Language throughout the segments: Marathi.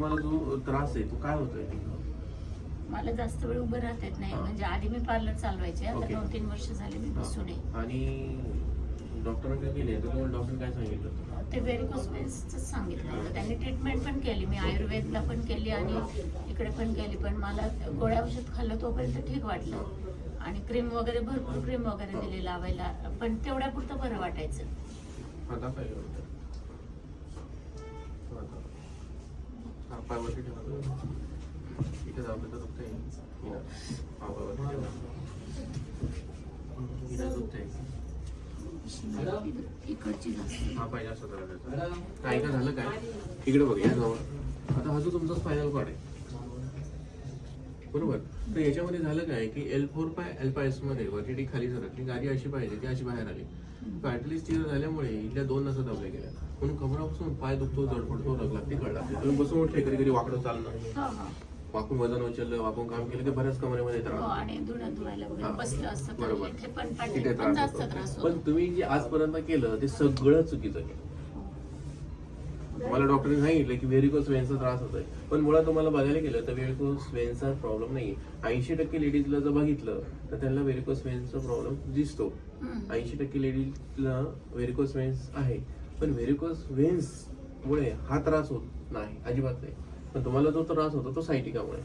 तुम्हाला जो त्रास आहे तो काय होतोय? मला जास्त वेळ उभं राहता येत नाही. म्हणजे आधी मी पार्लर चालवायचे, आता 2-3 वर्ष झाले मी बसून आहे. आणि डॉक्टरांनी काय केले? तुम्हाला डॉक्टर काय सांगितलं? ते व्हेरिकोस वेन्सच सांगितलं होतं. त्यांनी ट्रीटमेंट पण केली, मी आयुर्वेदला पण केली आणि इकडे पण केली, पण मला गोळ्या औषध खाल्लं तोपर्यंत ठीक वाटलं. आणि क्रीम वगैरे भरपूर क्रीम वगैरे दिली लावायला, पण तेवढ्यापुरतं बरं वाटायचं. आता काय होतं? पायावरती ठेवा. इथे दाबलं तर दुखतंय. पायावरती ठेवा. इथे दुखतंय. इकडची जास्त. हा पाय जास्त त्रास. काय काय झालं काय? इकडे बघ, या जवळ. आता हा जो तुमचा स्पायनल कॉर्ड आहे, बरोबर? तर याच्यामध्ये झालं काय की L4 पाय L5 मध्ये वरती खाली सरकली, गाडी अशी पाहिजे ती अशी बाहेर आली. कार्टिलेज टीयर झाल्यामुळे इथल्या 2 नसा दाबल्या गेल्या, म्हणून कमरापासून पाय दुखतो, जडपडतो, रग लागते, कळ लागते. तुम्ही बसून उठले कधी कधी वाकडं चालणं, वाकून वजन उचललं, वाकून काम केलं की बऱ्याच कमरेमध्ये त्रास होतो. आणि धुणं धुवायला वगैरे बसलं असतं तर बरोबर. इथे पण तिथे पण त्रास जास्त त्रास होतो. होतो. पण तुम्ही जे आजपर्यंत केलं ते सगळं चुकीचं केलं. मला डॉक्टरने सांगितलं की व्हेरिकोस वेन्सचा त्रास होतोय, पण मुळात तुम्हाला बघायला गेलं तर व्हेरिकोस वेन्सचा प्रॉब्लेम नाही. 80% लेडीजला जर बघितलं तर त्यांना व्हेरिकोस वेन्सचा प्रॉब्लेम दिसतो. 80% लेडीजला व्हेरिकोस वेन्स आहे, पण व्हेरिकोस वेन्स मुळे हा त्रास होत नाही, अजिबात नाही. पण तुम्हाला जो त्रास होतो तो सायटिकामुळे.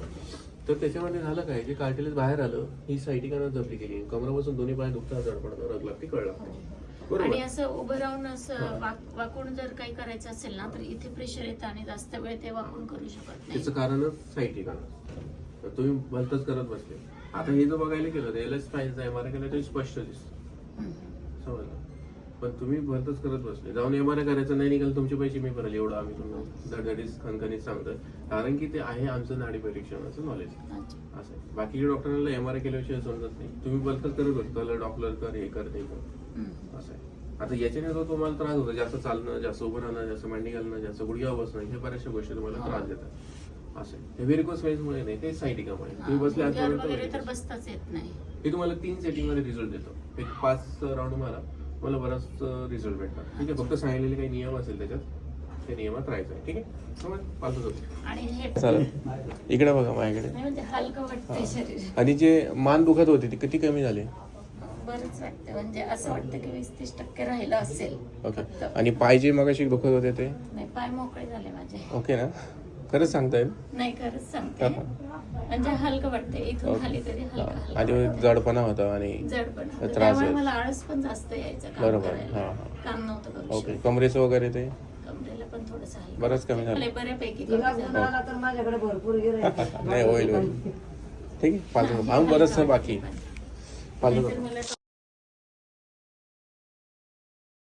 तर त्याच्यामध्ये झालं काय, जे कार्टिलेज बाहेर आलं, ही सायटिकानं जपली गेली. कमरापासून दोन्ही पाय दुखतात, जडपडतं, रग लागते, कळ लागते. आणि असं उभं राहून असं वाकून जर काही करायचं असेल ना तर इथे प्रेशर येतं आणि जास्त वेळ ते वाकून करू शकत नाही. त्याचं कारणच सायटिकानं. तुम्ही भलतच करत बसले. आता हे जर बघायला गेलं तर एल स्पाईनचा MRI केला तरी स्पष्ट दिसतं, समजलं? पण तुम्ही भलतच करत बसले. जाऊन MRI करायचं नाही, निघाल तुमचे पैसे मी भरले, एवढं आम्ही तुम्हाला धडधडीत खणखणीत सांगतोय, कारण की ते आहे आमचं नाडी परीक्षणाचं नॉलेज. असं आहे. बाकीच्या डॉक्टरांना MRI केल्याशिवाय समजत नाही. तुम्ही भलतच करत बसतो, डॉक्टर कर, हे कर, ते कर, असं आहे. आता याच्याने जो तुम्हाला त्रास होतो, जास्त चालणं, जास्त उभं राहणं, जास्त मांडी घालणं, जास्त गुडघ्यावर बसणं, हे बऱ्याचशा गोष्टी तुम्हाला त्रास देतात. असं आहे. हे व्हेरिकोस वेन्समुळे नाही, ते सायटिकामुळे. तुम्ही बसले वगैरे तर बसताच येत नाही. हे तुम्हाला 3 सेटिंग मध्ये रिझल्ट देतो. एक 5 राऊंड मारा, तुम्हाला बराच रिझल्ट भेटणार. ठीक आहे, फक्त सांगितलेले काही नियम असेल त्याच्यात, त्या नियमात राहायचं आहे. ठीक आहे, समज पालतो जातो. आणि हे इकडे बघा माझ्याकडे. म्हणजे हलकं वाटतंय शरीर. आणि जे मान दुखत होती ती किती कमी झाली? बरंच वाटतं, म्हणजे असं वाटतं की 20-30% राहिलं असेल. ओके. आणि पाय जे मगाशी दुखत होते ते? नाही, पाय मोकळे झाले माझे. ओके ना? खरंच सांगता येईल? नाही, खरंच सांगते, म्हणजे हलकं वाटते इथून खाली तरी हलकं. आणि जडपणा होता आणि जडपणा, त्रास त्यामुळे मला आळस पण जास्त यायचं काम बरोबर. करायला. काम नव्हतं करू ओके. शकत. कमरेचं वगैरे ते कमरेला पण थोडंसं हलकं. बरंच कमी झालं. बऱ्यापैकी तिला गुण आला तर माझ्याकडे भरपूर गिऱ्हाईक आहे. नाही, होईल होईल. ठीक आहे, पालतो. अजून बरंच बाकी. पालतो. मला